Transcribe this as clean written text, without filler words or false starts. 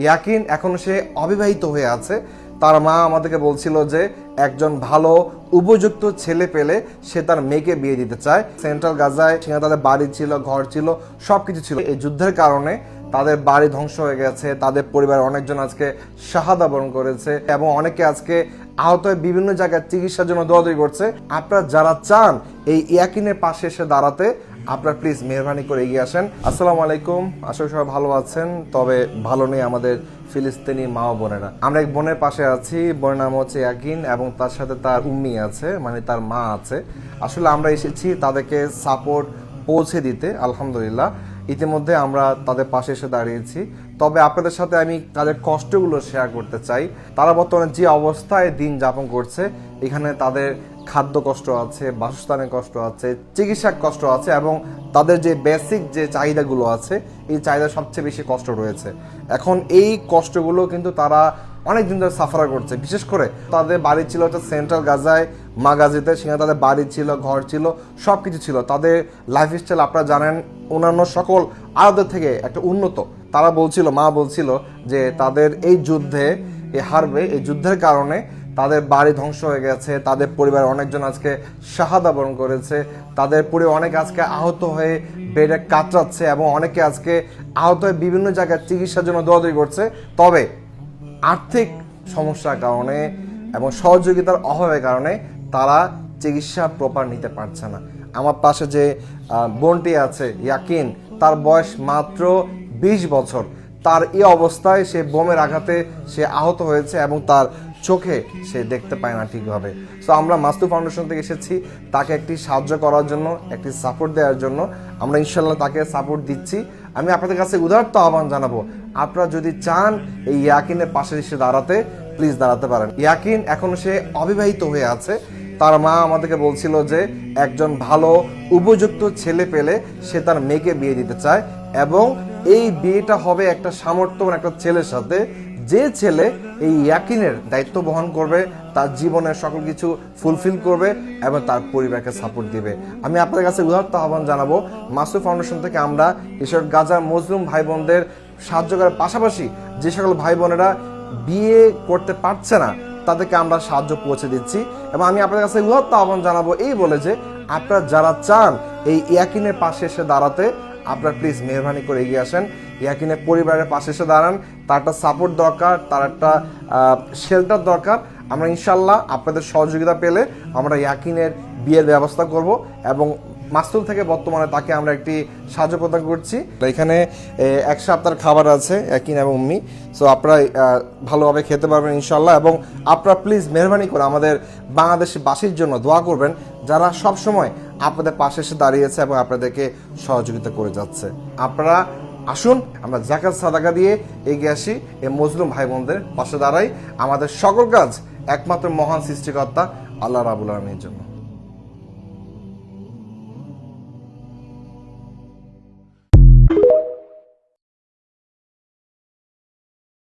ইয়াকিন এখনো সে অবিবাহিত হয়ে আছে। তার মা আমাদেরকে বলছিল যে একজন ভালো উপযুক্ত ছেলে পেলে সে তার মেয়েকে বিয়ে দিতে চায়। সেন্ট্রাল গাজায় সেখানে তাদের বাড়ি ছিল, ঘর ছিল, সবকিছু ছিল। এই যুদ্ধের কারণে তাদের বাড়ি ধ্বংস হয়ে গেছে, তাদের পরিবারের অনেকজন আজকে শাহাদা বরণ করেছে এবং অনেকে আজকে আহত হয়ে বিভিন্ন জায়গায় চিকিৎসার জন্য দৌড়াদৌড়ি করছে। আপনারা যারা চান এই ইয়াকিনের পাশে এসে দাঁড়াতে, আপনারা প্লিজ মেহরবানি করে এগিয়ে আসেন। আসসালামু আলাইকুম, আশা করি সবাই ভালো আছেন। তবে ভালো নেই আমাদের ফিলিস্তিনি মা ও বোনেরা। আমরা এক বোনের পাশে আছি, বোনের নাম হচ্ছে ইয়াকিন এবং তার সাথে তার উম্মি আছে, মানে তার মা আছে। আসলে আমরা এসেছি তাদেরকে সাপোর্ট পৌঁছে দিতে। আলহামদুলিল্লাহ ইতিমধ্যে আমরা তাদের পাশে এসে দাঁড়িয়েছি। তবে আপনাদের সাথে আমি তাদের কষ্টগুলো শেয়ার করতে চাই। তারা বর্তমানে যে অবস্থায় দিন যাপন করছে, এখানে তাদের খাদ্য কষ্ট আছে, বাসস্থানের কষ্ট আছে, চিকিৎসার কষ্ট আছে এবং তাদের যে বেসিক যে চাহিদাগুলো আছে, এই চাহিদা সবচেয়ে বেশি কষ্ট রয়েছে। এখন এই কষ্টগুলো কিন্তু তারা অনেক দিন ধরে সাফার করছে। বিশেষ করে তাদের বাড়ি ছিল হচ্ছে সেন্ট্রাল গাজায়, মাগাজিতে, সেখানে তাদের বাড়ি ছিল, ঘর ছিল, সব কিছু ছিল। তাদের লাইফস্টাইল আপনারা জানেন অন্যান্য সকল আরবদের থেকে একটা উন্নত। তারা বলছিল, মা বলছিল যে তাদের এই যুদ্ধে, এই হারবে, এই যুদ্ধের কারণে তাদের বাড়ি ধ্বংস হয়ে গেছে, তাদের পরিবারের অনেকজন আজকে শাহাদা বরণ করেছে, তাদের পরিবার অনেক আজকে আহত হয়ে বেডে কাতরাচ্ছে এবং অনেকে আজকে আহত হয়ে বিভিন্ন জায়গায় চিকিৎসার জন্য দৌড়াদৌড়ি করছে। তবে আর্থিক সমস্যার কারণে এবং সহযোগিতার অভাবের কারণে তারা চিকিৎসা প্রপার নিতে পারছে না। আমার পাশে যে বোনটি আছে ইয়াকিন, তার বয়স মাত্র 20 বছর। তার এই অবস্থায় সে বোমের আঘাতে সে আহত হয়েছে এবং তার চোখে সে দেখতে পায় না ঠিকভাবে। সো আমরা মাস্তু ফাউন্ডেশন থেকে এসেছি তাকে একটি সাহায্য করার জন্য, একটি সাপোর্ট দেওয়ার জন্য। আমরা ইনশাল্লাহ তাকে সাপোর্ট দিচ্ছি। আমি আপনাদের কাছে উদারত আহ্বান জানাবো, আপনারা যদি চান এই ইয়াকিনের পাশে এসে দাঁড়াতে, প্লিজ দাঁড়াতে পারেন। ইয়াকিন এখনো সে অবিবাহিত হয়ে আছে। তার মা আমাদেরকে বলছিল যে একজন ভালো উপযুক্ত ছেলে পেলে সে তার মেয়েকে বিয়ে দিতে চায় এবং এই বিয়েটা হবে একটা সামর্থ্যবান একটা ছেলের সাথে, যে ছেলে এই ইয়াকিনের দায়িত্ব বহন করবে, তার জীবনের সকল কিছু ফুলফিল করবে এবং তার পরিবারকে সাপোর্ট দিবে। আমি আপনাদের কাছে উদারত আহ্বান জানাবো, মাসু ফাউন্ডেশন থেকে আমরা এসব গাজার মজলুম ভাই বোনদের সাহায্য করার পাশাপাশি যে সকল ভাই বোনেরা বিয়ে করতে পারছে না তাদেরকে আমরা সাহায্য পৌঁছে দিচ্ছি। এবং আমি আপনাদের কাছে উদারত আহ্বান জানাবো এই বলে যে আপনারা যারা চান এই ইয়াকিনের পাশে এসে দাঁড়াতে, আপনারা প্লিজ মেহরবানি করে এগিয়ে আসেন। ইয়াকিনের পরিবারের পাশে এসে দাঁড়ান। তার একটা সাপোর্ট দরকার, তার একটা শেল্টার দরকার। আমরা ইনশাল্লাহ আপনাদের সহযোগিতা পেলে আমরা ইয়াকিনের বিয়ের ব্যবস্থা করব এবং মাস্তুল থেকে বর্তমানে তাকে আমরা একটি সাহায্য প্রদান করছি। এখানে 1 সপ্তাহের খাবার আছে ইয়াকিন এবং উম্মি। সো আপনারা ভালোভাবে খেতে পারবেন ইনশাল্লাহ। এবং আপনারা প্লিজ মেহরবানি করে আমাদের বাংলাদেশবাসীর জন্য দোয়া করবেন, যারা সব সময় আপনাদের পাশে এসে দাঁড়িয়েছে এবং আপনাদেরকে সহযোগিতা করে যাচ্ছে। আপনারা আসুন আমরা যাকাত সাদাকা দিয়ে এগিয়ে আসি, এই মজলুম ভাই বোনদের পাশে দাঁড়াই। আমাদের সকল কাজ একমাত্র মহান সৃষ্টিকর্তা আল্লাহ রাব্বুল আলামিনের জন্য।